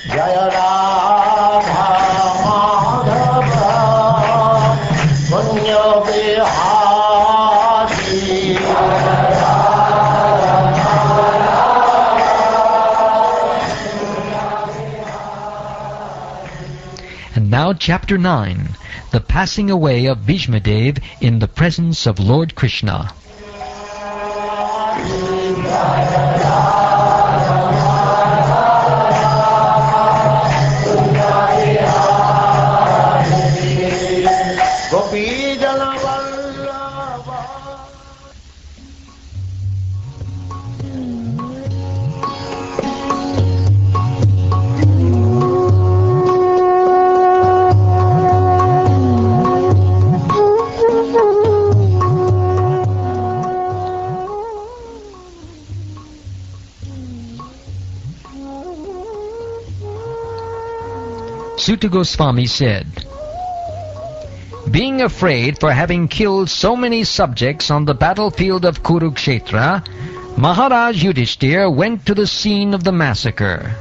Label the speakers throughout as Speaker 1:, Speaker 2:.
Speaker 1: Jaya Radha Madhava Punya Bihari.
Speaker 2: And now Chapter 9, the passing away of Bhismadeva in the presence of Lord Krishna. Suta Goswami said, being afraid for having killed so many subjects on the battlefield of Kuruksetra, Maharaja Yudhishthira went to the scene of the massacre.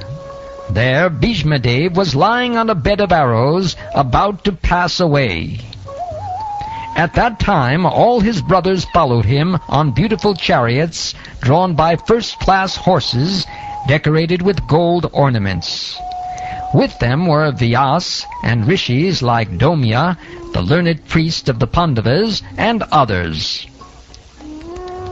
Speaker 2: There Bhismadeva was lying on a bed of arrows, about to pass away. At that time all his brothers followed him on beautiful chariots drawn by first-class horses decorated with gold ornaments. With them were Vyas and rishis like Domya, the learned priest of the Pandavas, and others.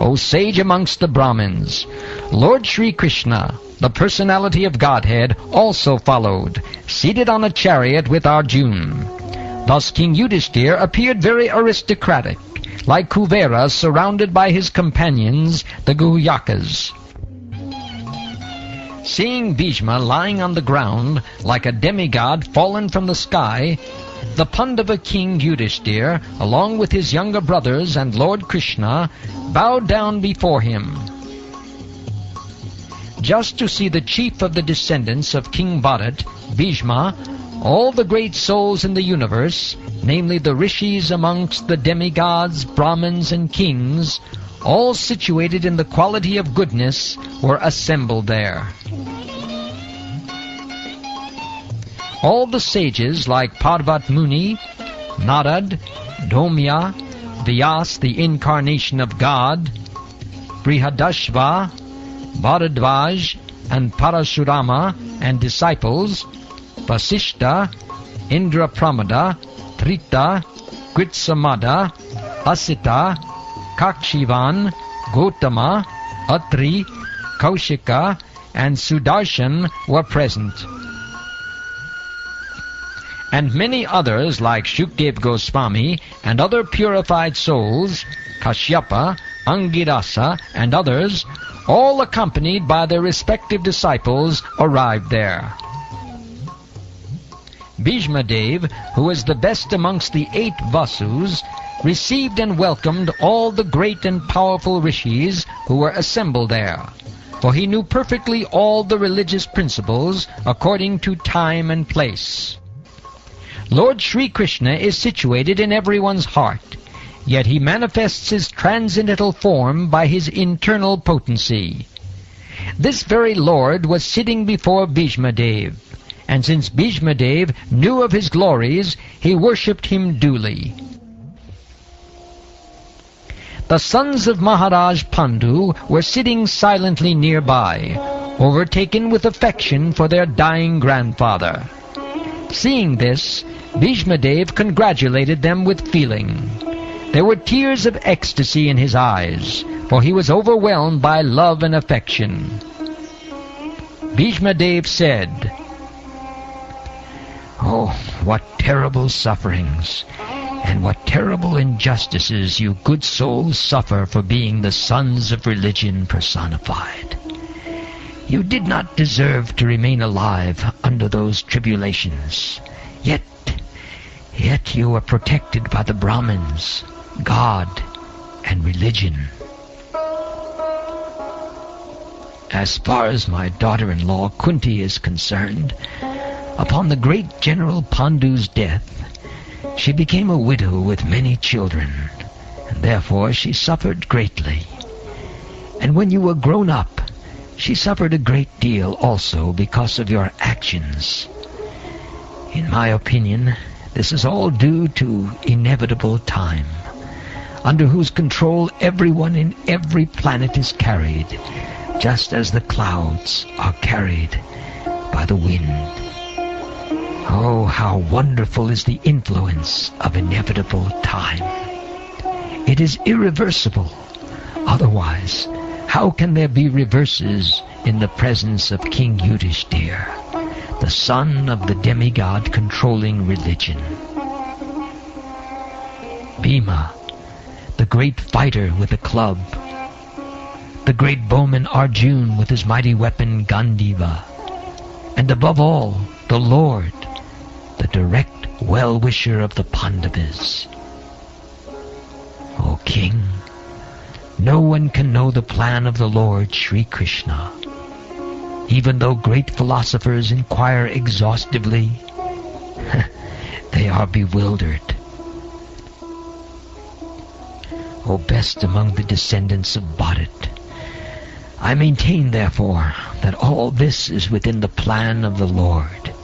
Speaker 2: O sage amongst the Brahmins, Lord Shri Krishna, the personality of Godhead, also followed, seated on a chariot with Arjuna. Thus King Yudhishthira appeared very aristocratic, like Kuvera surrounded by his companions, the Guhyakas. Seeing Bhishma lying on the ground like a demigod fallen from the sky, the Pandava king Yudhishthira, along with his younger brothers and Lord Krishna, bowed down before him. Just to see the chief of the descendants of King Bharat, Bhishma, all the great souls in the universe, namely the rishis amongst the demigods, Brahmins and kings, all situated in the quality of goodness, were assembled there. All the sages like Parvat Muni, Narad, Domya, Vyas, the incarnation of God, Brihadashva, Bharadvaj, and Parashurama and disciples, Vasishta, Indrapramada, Trita, Kritsamada, Asita, Kakshivan, Gotama, Atri, Kaushika, and Sudarshan were present. And many others like Shukdev Goswami and other purified souls, Kashyapa, Angirasa, and others, all accompanied by their respective disciples, arrived there. Bhismadeva, who was the best amongst the 8 Vasus, received and welcomed all the great and powerful rishis who were assembled there, for he knew perfectly all the religious principles according to time and place. Lord Shri Krishna is situated in everyone's heart, yet he manifests his transcendental form by his internal potency. This very Lord was sitting before Bhismadeva, and since Bhismadeva knew of his glories, he worshipped him duly. The sons of Maharaj Pandu were sitting silently nearby, overtaken with affection for their dying grandfather. Seeing this, Bhismadeva congratulated them with feeling. There were tears of ecstasy in his eyes, for he was overwhelmed by love and affection. Bhismadeva said, "Oh, what terrible sufferings, and what terrible injustices you good souls suffer for being the sons of religion personified. You did not deserve to remain alive under those tribulations. Yet you are protected by the Brahmins, God, and religion. As far as my daughter-in-law Kunti is concerned, upon the great General Pandu's death, she became a widow with many children, and therefore she suffered greatly. And when you were grown up, She suffered a great deal also because of your actions. In my opinion, this is all due to inevitable time, under whose control everyone in every planet is carried, just as the clouds are carried by the wind. Oh, how wonderful is the influence of inevitable time! It is irreversible. Otherwise, how can there be reverses in the presence of King Yudhishthira, the son of the demigod controlling religion? Bhima, the great fighter with a club, the great bowman Arjuna with his mighty weapon Gandiva, and above all, the Lord, the direct well-wisher of the Pandavas. O King, no one can know the plan of the Lord Shri Krishna. Even though great philosophers inquire exhaustively, they are bewildered. O best among the descendants of Bharat, I maintain, therefore, that all this is within the plan of the Lord.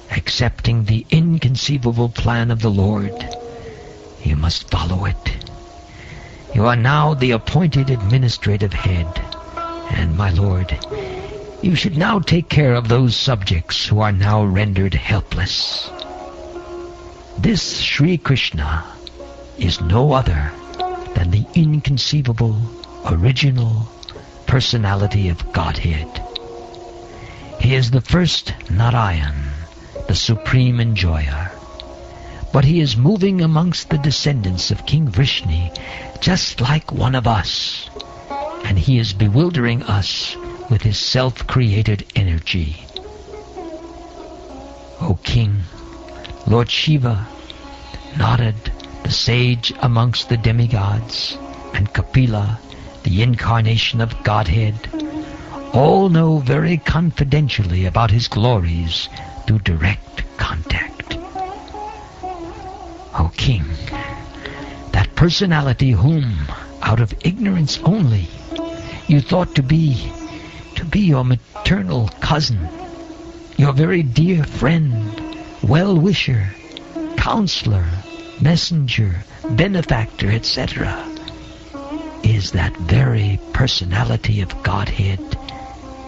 Speaker 2: Accepting the inconceivable plan of the Lord, you must follow it. You are now the appointed administrative head, and, my lord, you should now take care of those subjects who are now rendered helpless. This Shri Krishna is no other than the inconceivable, original personality of Godhead. He is the first Narayan, the supreme enjoyer. But he is moving amongst the descendants of King Vishnu just like one of us, and he is bewildering us with his self-created energy. O King, Lord Shiva, Narad, the sage amongst the demigods, and Kapila, the incarnation of Godhead, all know very confidentially about his glories through direct contact. O King, that personality whom, out of ignorance only, you thought to be your maternal cousin, your very dear friend, well-wisher, counselor, messenger, benefactor, etc., is that very personality of Godhead,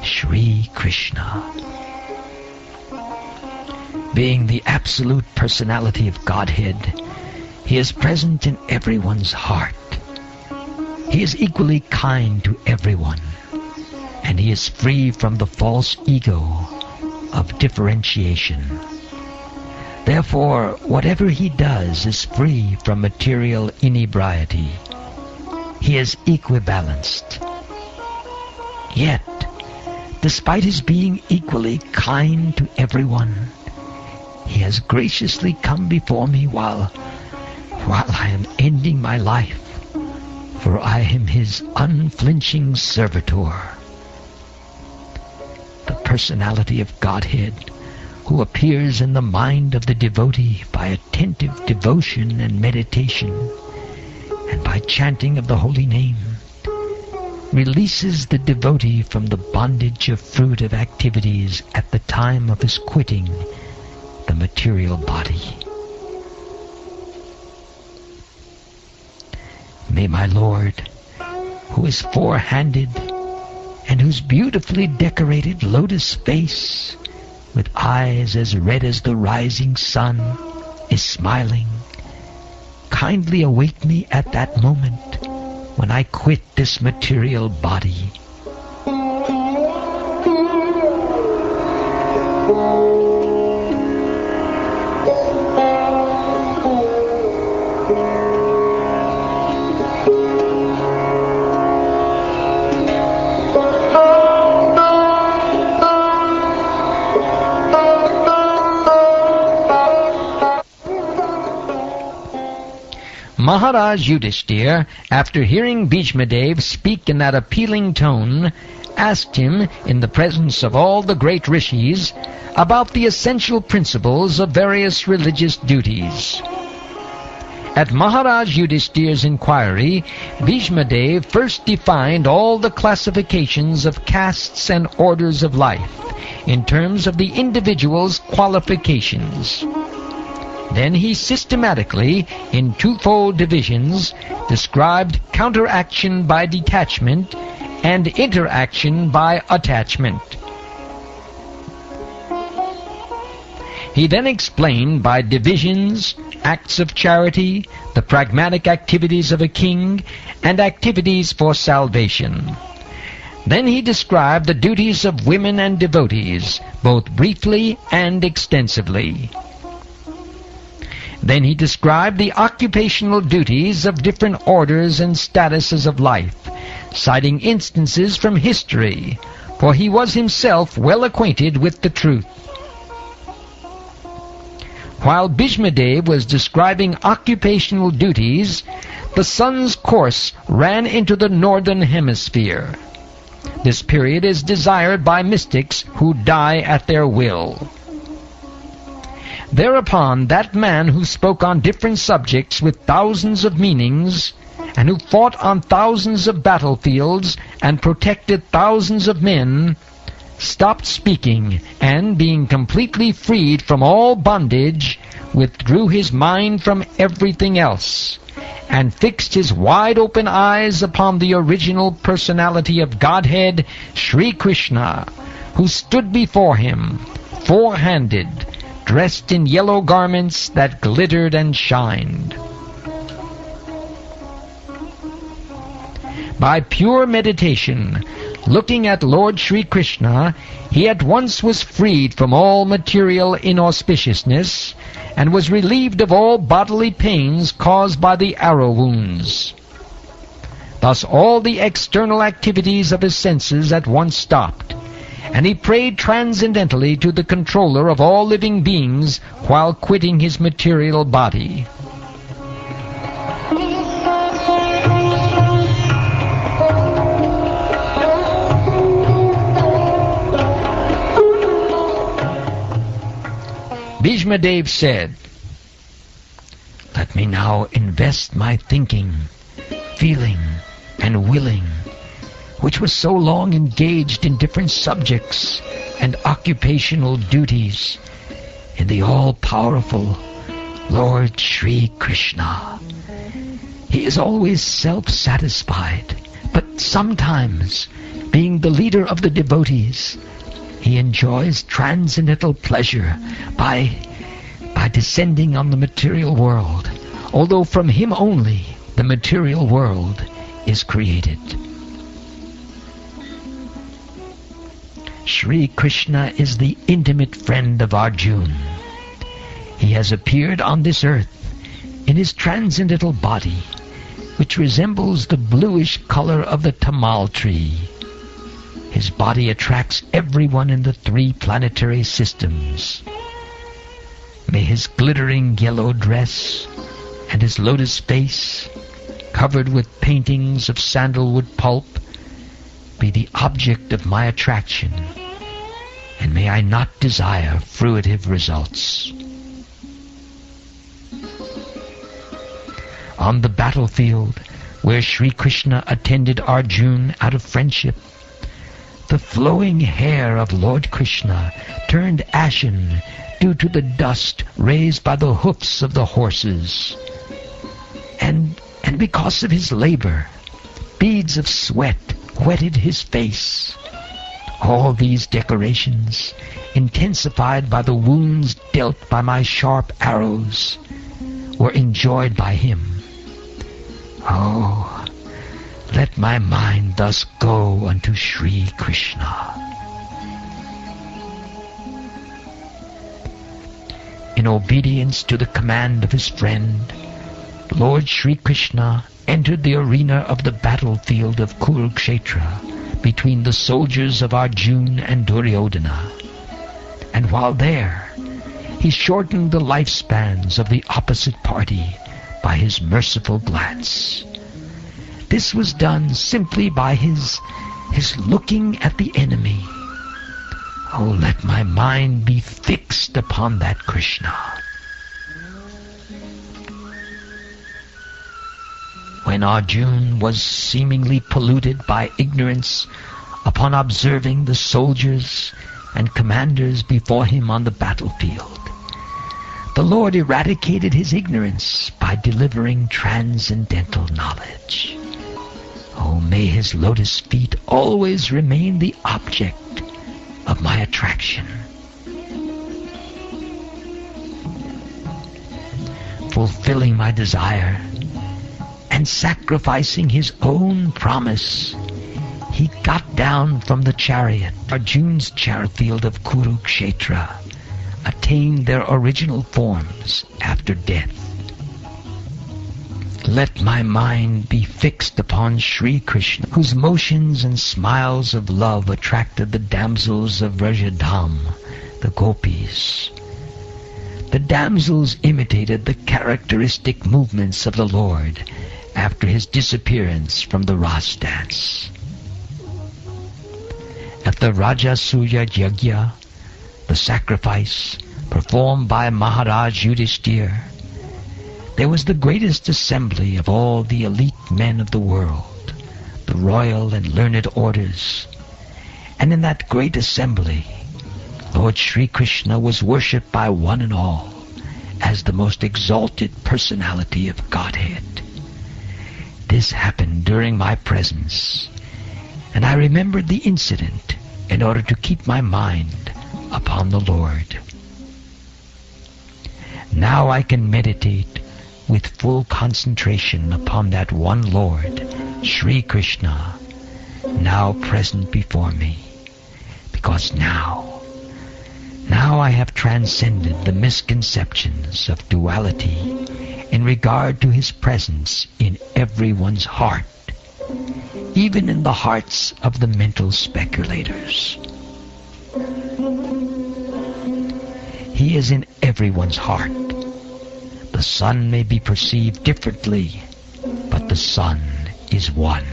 Speaker 2: Shri Krishna. Being the absolute personality of Godhead, he is present in everyone's heart. He is equally kind to everyone, and he is free from the false ego of differentiation. Therefore, whatever he does is free from material inebriety. He is equibalanced. Yet, despite his being equally kind to everyone, he has graciously come before me while I am ending my life, for I am his unflinching servitor. The personality of Godhead, who appears in the mind of the devotee by attentive devotion and meditation, and by chanting of the holy name, releases the devotee from the bondage of fruitive activities at the time of his quitting the material body. May my Lord, who is four-handed and whose beautifully decorated lotus face, with eyes as red as the rising sun, is smiling, kindly await me at that moment when I quit this material body. Maharaj Yudhishthira, after hearing Bhismadeva speak in that appealing tone, asked him, in the presence of all the great rishis, about the essential principles of various religious duties. At Maharaj Yudhishthir's inquiry, Bhismadeva first defined all the classifications of castes and orders of life in terms of the individual's qualifications. Then he systematically, in twofold divisions, described counteraction by detachment and interaction by attachment. He then explained by divisions, acts of charity, the pragmatic activities of a king, and activities for salvation. Then he described the duties of women and devotees, both briefly and extensively. Then he described the occupational duties of different orders and statuses of life, citing instances from history, for he was himself well acquainted with the truth. While Bhismadeva was describing occupational duties, the sun's course ran into the northern hemisphere. This period is desired by mystics who die at their will. Thereupon that man who spoke on different subjects with thousands of meanings, and who fought on thousands of battlefields and protected thousands of men, stopped speaking, and, being completely freed from all bondage, withdrew his mind from everything else, and fixed his wide-open eyes upon the original personality of Godhead, Shri Krishna, who stood before him, four-handed, dressed in yellow garments that glittered and shined. By pure meditation, looking at Lord Shri Krishna, he at once was freed from all material inauspiciousness, and was relieved of all bodily pains caused by the arrow wounds. Thus all the external activities of his senses at once stopped, and he prayed transcendently to the controller of all living beings while quitting his material body. Bhismadeva said, "Let me now invest my thinking, feeling, and willing, which was so long engaged in different subjects and occupational duties, in the all-powerful Lord Shri Krishna. He is always self-satisfied, but sometimes, being the leader of the devotees, he enjoys transcendental pleasure by descending on the material world, although from him only the material world is created. Shri Krishna is the intimate friend of Arjuna. He has appeared on this earth in his transcendental body, which resembles the bluish color of the tamal tree. His body attracts everyone in the 3 planetary systems. May his glittering yellow dress and his lotus face, covered with paintings of sandalwood pulp, be the object of my attraction, and may I not desire fruitive results." On the battlefield, where Shri Krishna attended Arjuna out of friendship, the flowing hair of Lord Krishna turned ashen due to the dust raised by the hoofs of the horses. And because of his labor, beads of sweat wetted his face. All these decorations, intensified by the wounds dealt by my sharp arrows, were enjoyed by him. Oh, let my mind thus go unto Shri Krishna. In obedience to the command of his friend, Lord Shri Krishna entered the arena of the battlefield of Kuruksetra between the soldiers of Arjuna and Duryodhana. And while there, he shortened the lifespans of the opposite party by his merciful glance. This was done simply by his looking at the enemy. Oh, let my mind be fixed upon that Krishna. when Arjuna was seemingly polluted by ignorance upon observing the soldiers and commanders before him on the battlefield, the Lord eradicated his ignorance by delivering transcendental knowledge. Oh, may his lotus feet always remain the object of my attraction. Fulfilling my desire and sacrificing his own promise, he got down from the chariot. Arjuna's chariot field of Kuruksetra attained their original forms after death. Let my mind be fixed upon Shri Krishna, whose motions and smiles of love attracted the damsels of Vrajadham, the gopis. The damsels imitated the characteristic movements of the Lord after his disappearance from the Ras dance. At the Rajasuya Yajna, the sacrifice performed by Maharaja Yudhishthira, there was the greatest assembly of all the elite men of the world, the royal and learned orders. And in that great assembly, Lord Shri Krishna was worshipped by one and all as the most exalted personality of Godhead. This happened during my presence, and I remembered the incident in order to keep my mind upon the Lord. Now I can meditate with full concentration upon that one Lord, Shri Krishna, now present before me, because now I have transcended the misconceptions of duality in regard to his presence in everyone's heart, even in the hearts of the mental speculators. He is in everyone's heart. The sun may be perceived differently, but the sun is one.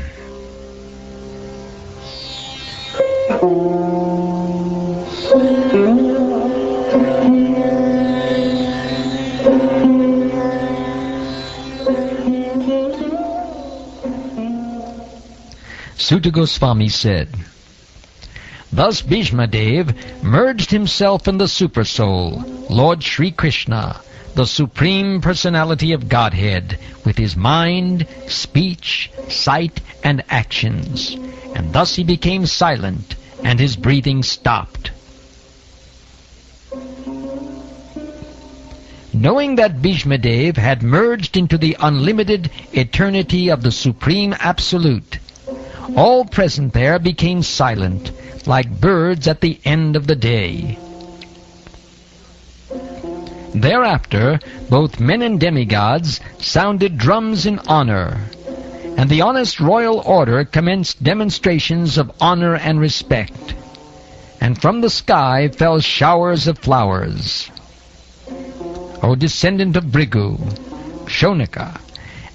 Speaker 2: Sutta Goswami said, thus Bhismadeva merged himself in the Supersoul, Lord Shri Krishna, the Supreme Personality of Godhead, with his mind, speech, sight, and actions, and thus he became silent, and his breathing stopped. Knowing that Bhismadeva had merged into the unlimited eternity of the Supreme Absolute, all present there became silent, like birds at the end of the day. Thereafter, both men and demigods sounded drums in honor, and the honest royal order commenced demonstrations of honor and respect, and from the sky fell showers of flowers. O descendant of Bhrigu, Shonika,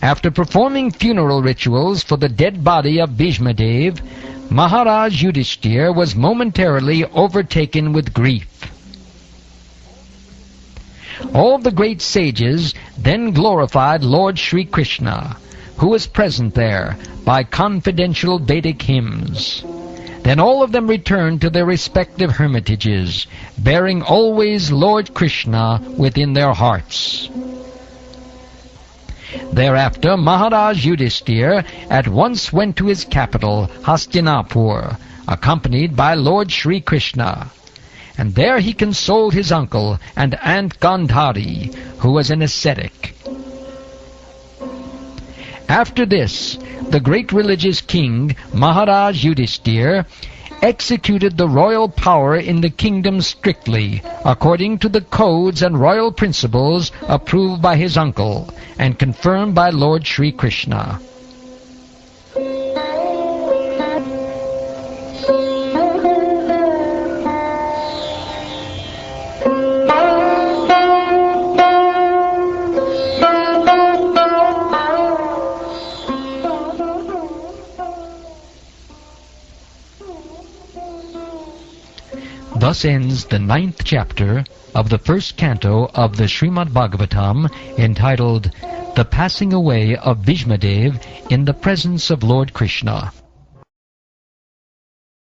Speaker 2: after performing funeral rituals for the dead body of Bhismadeva, Maharaj Yudhishthira was momentarily overtaken with grief. All the great sages then glorified Lord Shri Krishna, who was present there, by confidential Vedic hymns. Then all of them returned to their respective hermitages, bearing always Lord Krishna within their hearts. Thereafter Maharaj Yudhishthira at once went to his capital, Hastinapur, accompanied by Lord Shri Krishna. And there he consoled his uncle and aunt Gandhari, who was an ascetic. After this, the great religious king, Maharaj Yudhishthira, executed the royal power in the kingdom strictly, according to the codes and royal principles approved by his uncle, and confirmed by Lord Shri Krishna. Thus ends the 9th chapter of the 1st canto of the Srimad Bhagavatam, entitled the passing away of Bhismadeva in the presence of Lord Krishna.